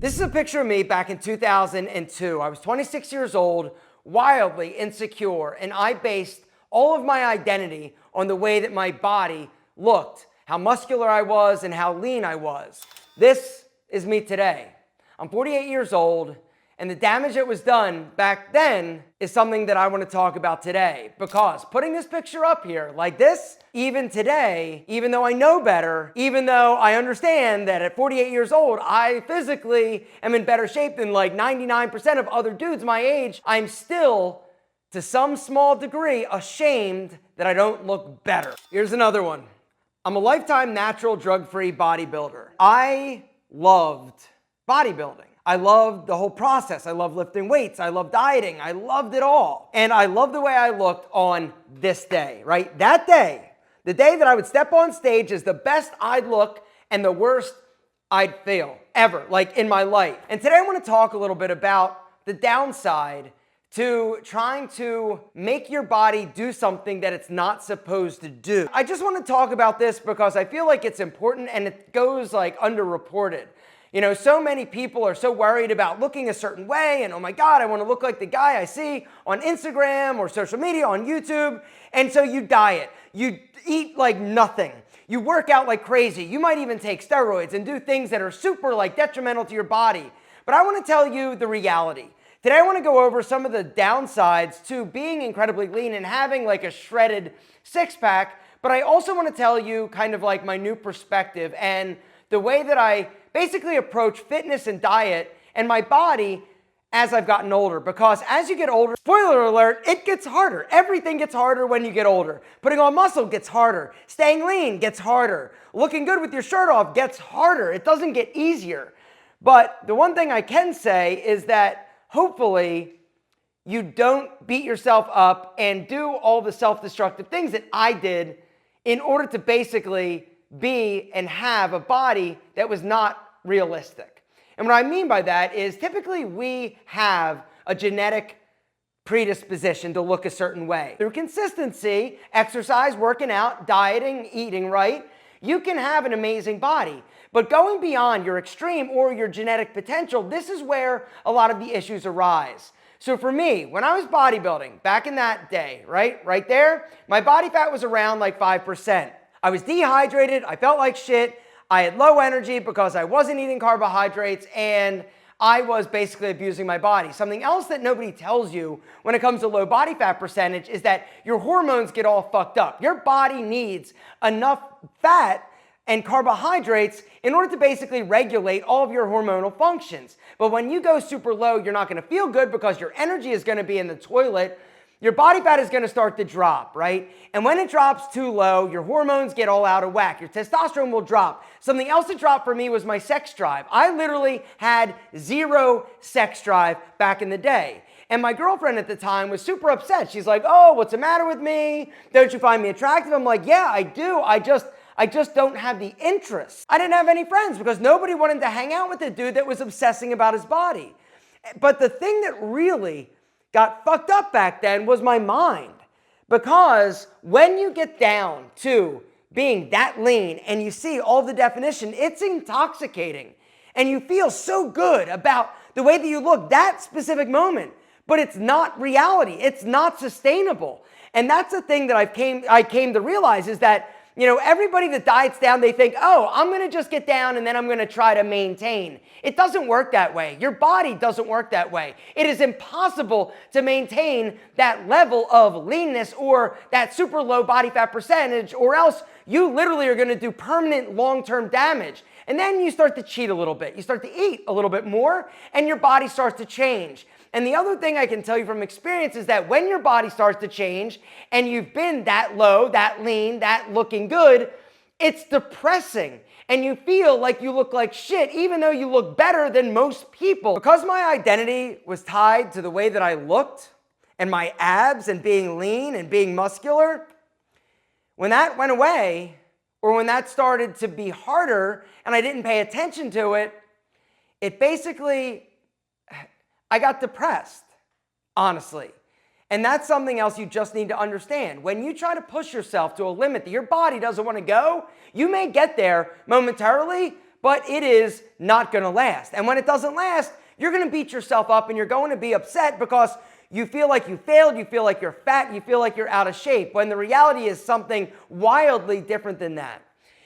This is a picture of me back in 2002. I was 26 years old, wildly insecure, and I based all of my identity on the way that my body looked, how muscular I was, and how lean I was. This is me today. I'm 48 years old, and the damage that was done back then is something that I want to talk about today, because putting this picture up here like this, even today, even though I know better, even though I understand that at 48 years old, I physically am in better shape than like 99% of other dudes my age, I'm still, to some small degree, ashamed that I don't look better. Here's another one. I'm a lifetime natural drug-free bodybuilder. I loved bodybuilding. I loved the whole process. I loved lifting weights. I loved dieting. I loved it all. And I loved the way I looked on this day, right? That day, the day that I would step on stage is the best I'd look and the worst I'd feel ever, like in my life. And today I want to talk a little bit about the downside to trying to make your body do something that it's not supposed to do. I just want to talk about this because I feel like it's important and it goes like underreported. You know, so many people are so worried about looking a certain way and, oh my God, I want to look like the guy I see on Instagram or social media, on YouTube. And so you diet, you eat like nothing, you work out like crazy. You might even take steroids and do things that are super like detrimental to your body. But I want to tell you the reality. Today I want to go over some of the downsides to being incredibly lean and having like a shredded six-pack. But I also want to tell you kind of like my new perspective and the way that I basically approach fitness and diet and my body as I've gotten older. Because as you get older, spoiler alert, it gets harder. Everything gets harder when you get older. Putting on muscle gets harder. Staying lean gets harder. Looking good with your shirt off gets harder. It doesn't get easier. But the one thing I can say is that hopefully you don't beat yourself up and do all the self-destructive things that I did in order to basically be and have a body that was not realistic. And what I mean by that is typically we have a genetic predisposition to look a certain way. Through consistency, exercise, working out, dieting, eating right, you can have an amazing body. But going beyond your extreme or your genetic potential, this is where a lot of the issues arise. So for me, when I was bodybuilding back in that day, right there, my body fat was around like 5%. I was dehydrated, I felt like shit, I had low energy because I wasn't eating carbohydrates, and I was basically abusing my body. Something else that nobody tells you when it comes to low body fat percentage is that your hormones get all fucked up. Your body needs enough fat and carbohydrates in order to basically regulate all of your hormonal functions. But when you go super low, you're not gonna feel good because your energy is gonna be in the toilet. Your body fat is going to start to drop, right? And when it drops too low, your hormones get all out of whack. Your testosterone will drop. Something else that dropped for me was my sex drive. I literally had zero sex drive back in the day. And my girlfriend at the time was super upset. She's like, oh, what's the matter with me? Don't you find me attractive? I'm like, yeah, I do. I just don't have the interest. I didn't have any friends because nobody wanted to hang out with a dude that was obsessing about his body. But the thing that really got fucked up back then was my mind. Because when you get down to being that lean and you see all the definition, it's intoxicating. And you feel so good about the way that you look that specific moment. But it's not reality. It's not sustainable. And that's the thing that I came to realize is that, you know, everybody that diets down, they think, oh, I'm going to just get down and then I'm going to try to maintain. It doesn't work that way. Your body doesn't work that way. It is impossible to maintain that level of leanness or that super low body fat percentage, or else you literally are going to do permanent long-term damage. And then you start to cheat a little bit. You start to eat a little bit more and your body starts to change. And the other thing I can tell you from experience is that when your body starts to change and you've been that low, that lean, that looking good, it's depressing. And you feel like you look like shit, even though you look better than most people. Because my identity was tied to the way that I looked and my abs and being lean and being muscular, when that went away, or when that started to be harder and I didn't pay attention to it, it basically, I got depressed, honestly. And that's something else you just need to understand. When you try to push yourself to a limit that your body doesn't want to go, you may get there momentarily, but it is not going to last. And when it doesn't last, you're going to beat yourself up and you're going to be upset because you feel like you failed, you feel like you're fat, you feel like you're out of shape, when the reality is something wildly different than that.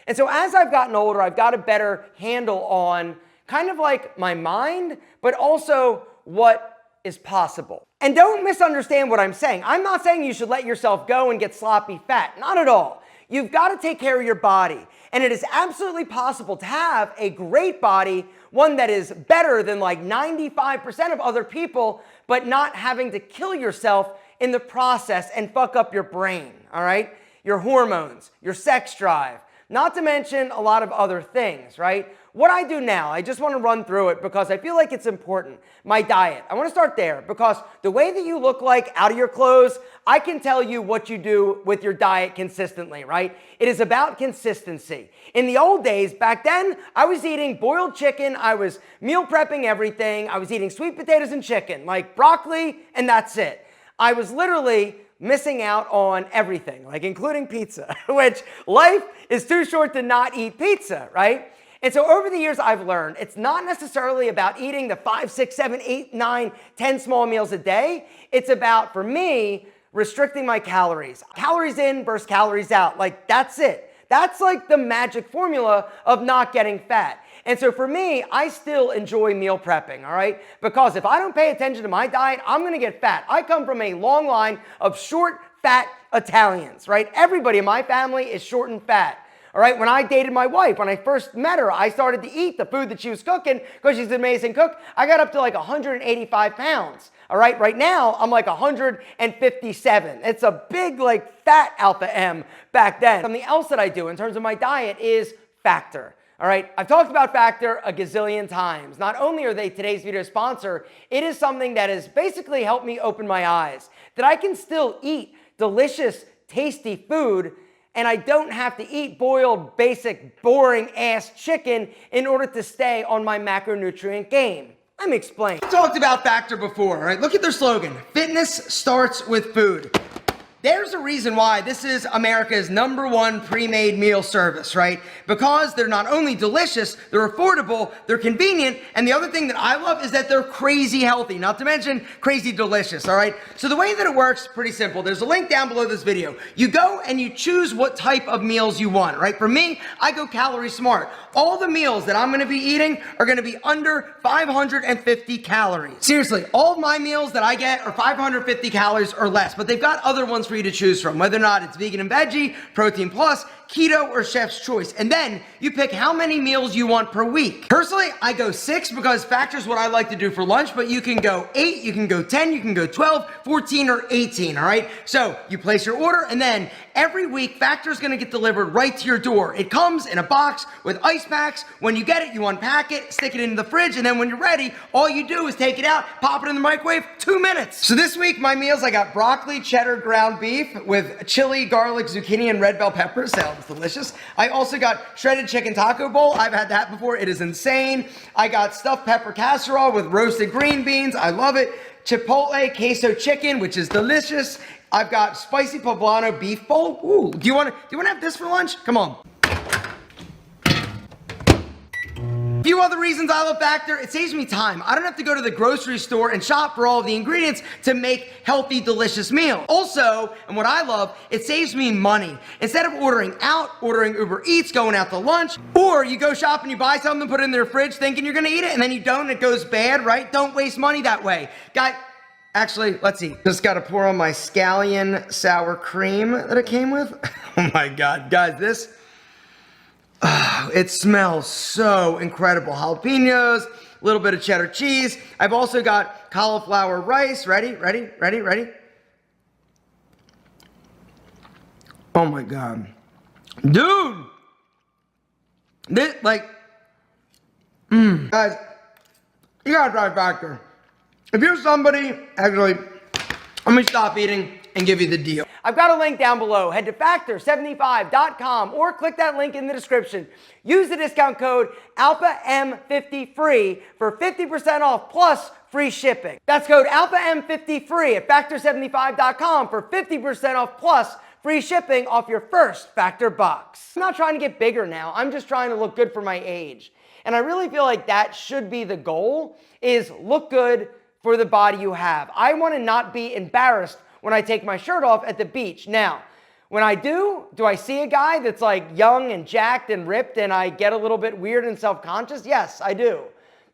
And so as I've gotten older, I've got a better handle on kind of like my mind, but also what is possible. And don't misunderstand what I'm saying. I'm not saying you should let yourself go and get sloppy fat. Not at all. You've got to take care of your body. And it is absolutely possible to have a great body, one that is better than like 95% of other people, but not having to kill yourself in the process and fuck up your brain, all right? Your hormones, your sex drive, not to mention a lot of other things, right? What I do now, I just want to run through it because I feel like it's important. My diet. I want to start there because the way that you look like out of your clothes, I can tell you what you do with your diet consistently, right? It is about consistency. In the old days, back then, I was eating boiled chicken, I was meal prepping everything, I was eating sweet potatoes and chicken, like broccoli, and that's it. I was literally missing out on everything, like including pizza, which life is too short to not eat pizza, right? And so over the years, I've learned it's not necessarily about eating the 5, 6, 7, 8, 9, 10 small meals a day. It's about, for me, restricting my calories. Calories in versus calories out. Like, that's it. That's like the magic formula of not getting fat. And so for me, I still enjoy meal prepping, all right? Because if I don't pay attention to my diet, I'm gonna get fat. I come from a long line of short, fat Italians, right? Everybody in my family is short and fat. All right, when I dated my wife, when I first met her, I started to eat the food that she was cooking because she's an amazing cook. I got up to like 185 pounds. All right, right now I'm like 157. It's a big like fat alpha M back then. Something else that I do in terms of my diet is Factor. All right, I've talked about Factor a gazillion times. Not only are they today's video sponsor, it is something that has basically helped me open my eyes that I can still eat delicious, tasty food and I don't have to eat boiled, basic, boring ass chicken in order to stay on my macronutrient game. Let me explain. I talked about Factor before, right? Look at their slogan. Fitness starts with food. There's a reason why this is America's #1 pre-made meal service, right? Because they're not only delicious, they're affordable, they're convenient, and the other thing that I love is that they're crazy healthy, not to mention crazy delicious, all right? So the way that it works, pretty simple. There's a link down below this video. You go and you choose what type of meals you want, right? For me, I go calorie smart. All the meals that I'm gonna be eating are gonna be under 550 calories. Seriously, all of my meals that I get are 550 calories or less, but they've got other ones for you to choose from, whether or not it's vegan and veggie, protein plus, keto, or chef's choice. And then you pick how many meals you want per week. Personally, I go 6 because Factor is what I like to do for lunch, but you can go 8, you can go 10, you can go 12, 14, or 18, all right? So you place your order, and then every week, Factor is gonna get delivered right to your door. It comes in a box with ice packs. When you get it, you unpack it, stick it into the fridge, and then when you're ready, all you do is take it out, pop it in the microwave, 2 minutes. So this week, my meals, I got broccoli, cheddar, ground beef with chili, garlic, zucchini, and red bell peppers. Sounds delicious. I also got shredded chicken taco bowl. I've had that before. It is insane. I got stuffed pepper casserole with roasted green beans. I love it. Chipotle queso chicken, which is delicious. I've got spicy poblano beef bowl. Ooh, do you want to have this for lunch? Come on. A few other reasons I love Factor. It saves me time. I don't have to go to the grocery store and shop for all of the ingredients to make healthy, delicious meals. Also, and what I love, it saves me money. Instead of ordering out, ordering Uber Eats, going out to lunch, or you go shop and you buy something, put it in their fridge thinking you're gonna eat it, and then you don't, and it goes bad, right? Don't waste money that way. Actually, let's see. Just gotta pour on my scallion sour cream that it came with. Oh my God, guys, this, it smells so incredible. Jalapenos, a little bit of cheddar cheese. I've also got cauliflower rice. Ready? Oh my God. Dude! This, like, guys, you gotta try Factor. If you're somebody, actually, let me stop eating and give you the deal. I've got a link down below. Head to factor75.com or click that link in the description. Use the discount code ALPHAM50FREE for 50% off plus free shipping. That's code ALPHAM50FREE at factor75.com for 50% off plus free shipping off your first Factor box. I'm not trying to get bigger now. I'm just trying to look good for my age. And I really feel like that should be the goal, is look good for the body you have. I want to not be embarrassed when I take my shirt off at the beach. Now, when I do I see a guy that's like young and jacked and ripped and I get a little bit weird and self-conscious? Yes, I do.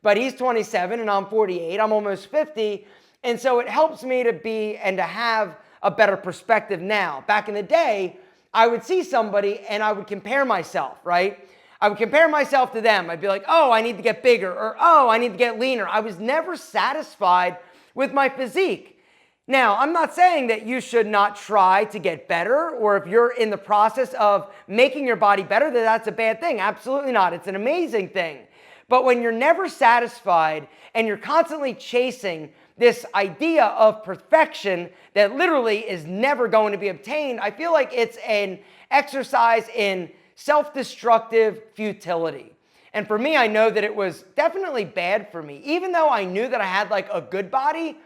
But he's 27 and I'm 48, I'm almost 50. And so it helps me to be and to have a better perspective now. Back in the day, I would see somebody and I would compare myself, right? I would compare myself to them. I'd be like, oh, I need to get bigger, or oh, I need to get leaner. I was never satisfied with my physique. Now, I'm not saying that you should not try to get better, or if you're in the process of making your body better, that that's a bad thing. Absolutely not. It's an amazing thing. But when you're never satisfied and you're constantly chasing this idea of perfection that literally is never going to be obtained, I feel like it's an exercise in self-destructive futility. And for me, I know that it was definitely bad for me. Even though I knew that I had like a good body,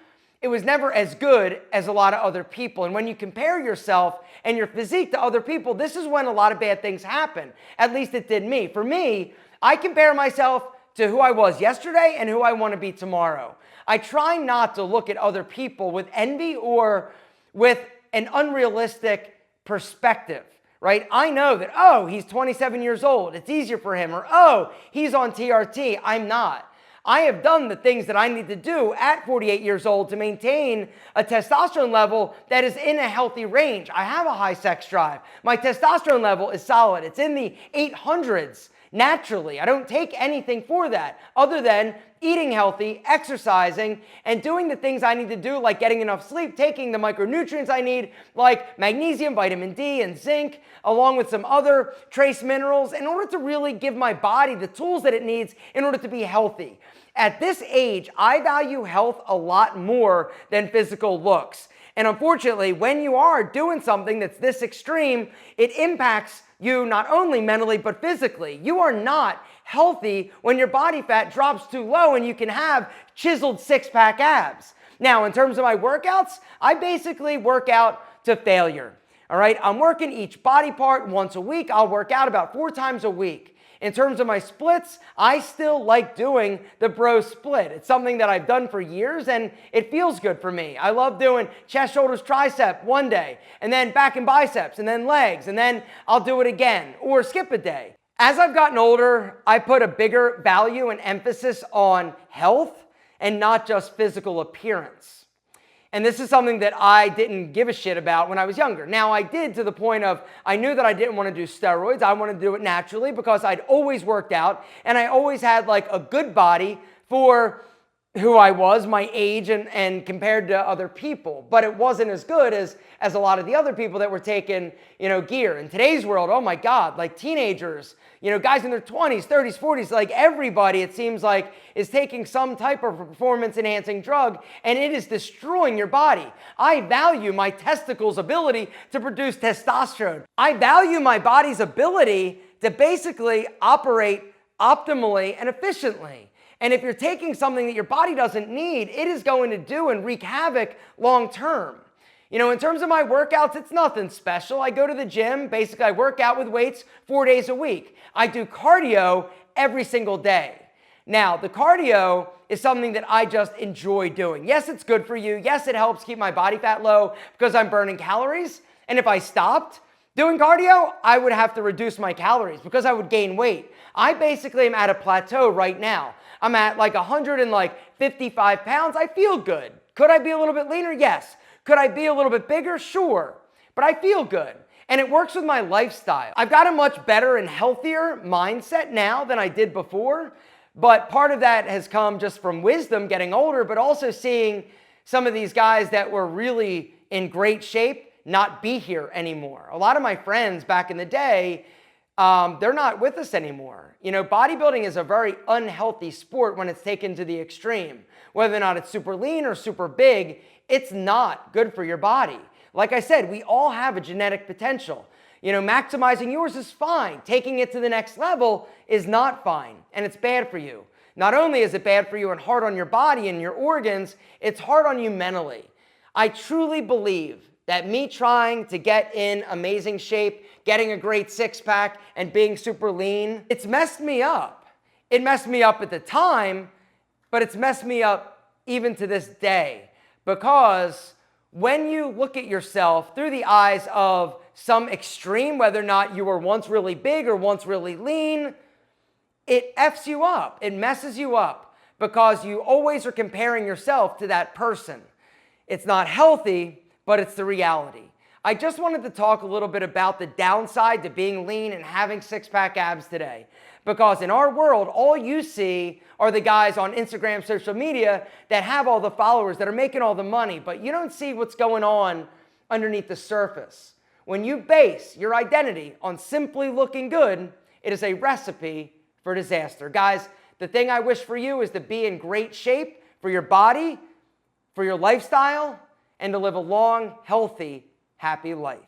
it was never as good as a lot of other people. And when you compare yourself and your physique to other people, this is when a lot of bad things happen. At least it did me. For me, I compare myself to who I was yesterday and who I want to be tomorrow. I try not to look at other people with envy or with an unrealistic perspective, right? I know that, oh, he's 27 years old, it's easier for him, or oh, he's on TRT, I'm not. I have done the things that I need to do at 48 years old to maintain a testosterone level that is in a healthy range. I have a high sex drive. My testosterone level is solid. It's in the 800s naturally. I don't take anything for that other than eating healthy, exercising, and doing the things I need to do, like getting enough sleep, taking the micronutrients I need, like magnesium, vitamin D, and zinc, along with some other trace minerals, in order to really give my body the tools that it needs in order to be healthy. At this age, I value health a lot more than physical looks. And unfortunately, when you are doing something that's this extreme, it impacts you not only mentally, but physically. You are not healthy when your body fat drops too low and you can have chiseled six-pack abs. Now, in terms of my workouts, I basically work out to failure. All right, I'm working each body part once a week. I'll work out about 4 times a week. In terms of my splits, I still like doing the bro split. It's something that I've done for years and it feels good for me. I love doing chest, shoulders, tricep one day, and then back and biceps, and then legs, and then I'll do it again, or skip a day. As I've gotten older, I put a bigger value and emphasis on health and not just physical appearance. And this is something that I didn't give a shit about when I was younger. Now, I did, to the point of I knew that I didn't want to do steroids. I wanted to do it naturally because I'd always worked out and I always had like a good body for who I was, my age, and compared to other people. But it wasn't as good as a lot of the other people that were taking, gear. In today's world, oh my God, like teenagers, guys in their 20s, 30s, 40s, like everybody, it seems like, is taking some type of performance-enhancing drug, and it is destroying your body. I value my testicles' ability to produce testosterone. I value my body's ability to basically operate optimally and efficiently. And if you're taking something that your body doesn't need, it is going to do and wreak havoc long term. In terms of my workouts, it's nothing special. I go to the gym. Basically, I work out with weights 4 days a week. I do cardio every single day. Now, the cardio is something that I just enjoy doing. Yes, it's good for you. Yes, it helps keep my body fat low because I'm burning calories. And if I stopped doing cardio, I would have to reduce my calories because I would gain weight. I basically am at a plateau right now. I'm at like 155 pounds. I feel good. Could I be a little bit leaner? Yes. Could I be a little bit bigger? Sure. But I feel good. And it works with my lifestyle. I've got a much better and healthier mindset now than I did before. But part of that has come just from wisdom, getting older, but also seeing some of these guys that were really in great shape not be here anymore. A lot of my friends back in the day, they're not with us anymore. Bodybuilding is a very unhealthy sport when it's taken to the extreme. Whether or not it's super lean or super big, it's not good for your body. Like I said, we all have a genetic potential. Maximizing yours is fine. Taking it to the next level is not fine, and it's bad for you. Not only is it bad for you and hard on your body and your organs, it's hard on you mentally. I truly believe that me trying to get in amazing shape, getting a great six-pack, and being super lean, it's messed me up. It messed me up at the time, but it's messed me up even to this day, because when you look at yourself through the eyes of some extreme, whether or not you were once really big or once really lean, it F's you up. It messes you up because you always are comparing yourself to that person. It's not healthy, but it's the reality. I just wanted to talk a little bit about the downside to being lean and having six-pack abs today. Because in our world, all you see are the guys on Instagram, social media that have all the followers, that are making all the money, but you don't see what's going on underneath the surface. When you base your identity on simply looking good, it is a recipe for disaster. Guys, the thing I wish for you is to be in great shape for your body, for your lifestyle, and to live a long, healthy, happy life.